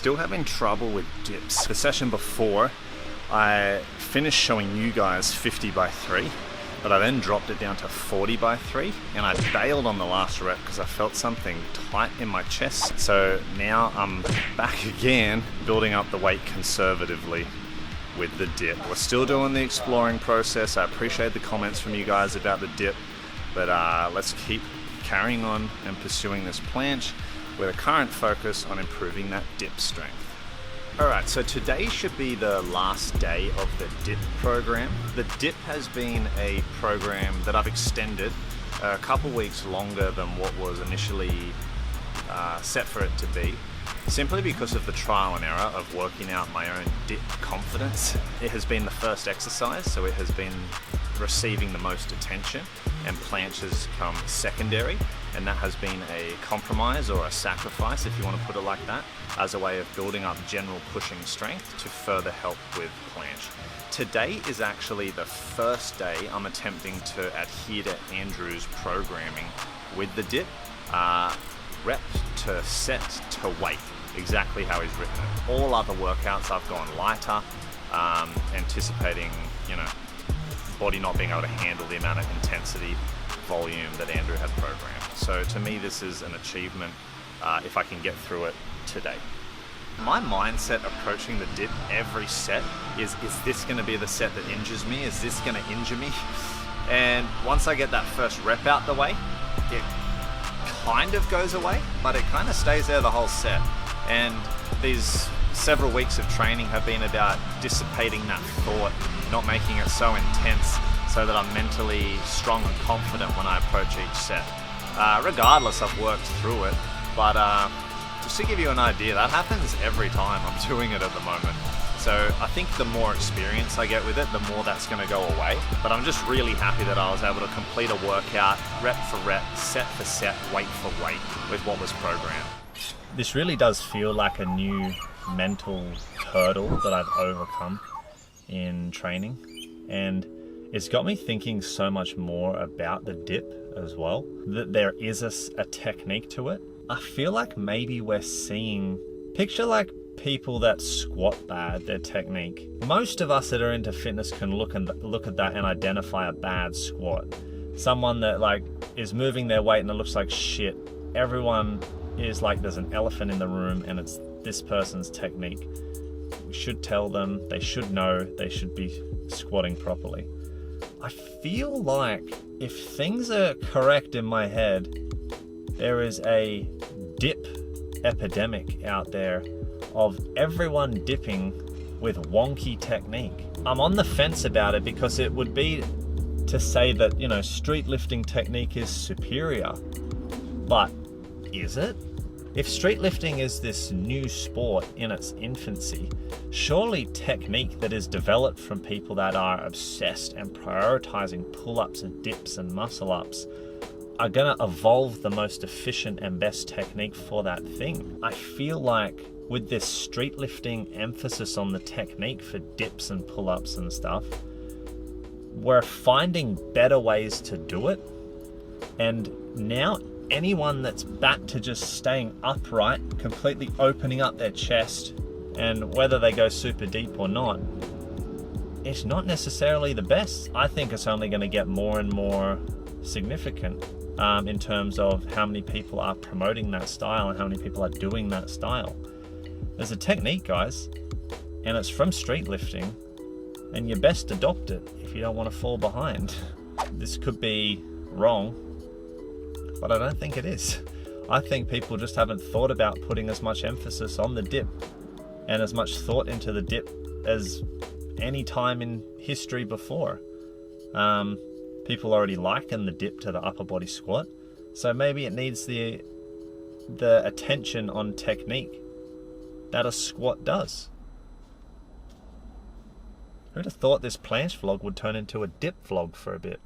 Still having trouble with dips. The session before, I finished showing you guys 50 by 3, but I then dropped it down to 40 by 3, and I bailed on the last rep because I felt something tight in my chest. So now I'm back again, building up the weight conservatively with the dip. We're still doing the exploring process. I appreciate the comments from you guys about the dip, but let's keep carrying on and pursuing this planche with a current focus on improving that dip strength. Alright, so today should be the last day of the dip program. The dip has been a program that I've extended a couple weeks longer than what was initially set for it to be, simply because of the trial and error of working out my own dip confidence. It has been the first exercise, so it has been receiving the most attention, and planche has come secondary, and that has been a compromise or a sacrifice, if you want to put it like that, as a way of building up general pushing strength to further help with planche. Today is actually the first day I'm attempting to adhere to Andrew's programming with the dip, rep to set to weight, exactly how he's written it. All other workouts I've gone lighter, anticipating, body not being able to handle the amount of intensity, volume that Andrew had programmed. So to me, this is an achievement if I can get through it today. My mindset approaching the dip every set is this going to be the set that injures me? Is this going to injure me? And once I get that first rep out the way, it kind of goes away, but it kind of stays there the whole set. And these several weeks of training have been about dissipating that thought, not making it so intense, so that I'm mentally strong and confident when I approach each set. Regardless, I've worked through it, but just to give you an idea, that happens every time I'm doing it at the moment. So I think the more experience I get with it, the more that's going to go away. But I'm just really happy that I was able to complete a workout, rep for rep, set for set, weight for weight, with what was programmed. This really does feel like a new mental hurdle that I've overcome in training, and it's got me thinking so much more about the dip as well, that there is a technique to it. I feel like maybe we're seeing, picture like people that squat bad, their technique. Most of us that are into fitness can look at that and identify a bad squat. Someone that is moving their weight and it looks like shit. Everyone is like there's an elephant in the room and it's this person's technique. We should tell them, they should know, they should be squatting properly. I feel like if things are correct in my head, there is a dip epidemic out there of everyone dipping with wonky technique. I'm on the fence about it because it would be to say that, street lifting technique is superior. But is it? If street lifting is this new sport in its infancy, surely technique that is developed from people that are obsessed and prioritizing pull-ups and dips and muscle-ups are going to evolve the most efficient and best technique for that thing. I feel like with this street lifting emphasis on the technique for dips and pull-ups and stuff, we're finding better ways to do it. And now anyone that's back to just staying upright, completely opening up their chest, and whether they go super deep or not, it's not necessarily the best. I think it's only going to get more and more significant in terms of how many people are promoting that style and how many people are doing that style. There's a technique, guys, and it's from street lifting, and you best adopt it if you don't want to fall behind. This could be wrong, but I don't think it is. I think people just haven't thought about putting as much emphasis on the dip and as much thought into the dip as any time in history before. People already liken the dip to the upper body squat, so maybe it needs the attention on technique that a squat does. Who'd have thought this planche vlog would turn into a dip vlog for a bit?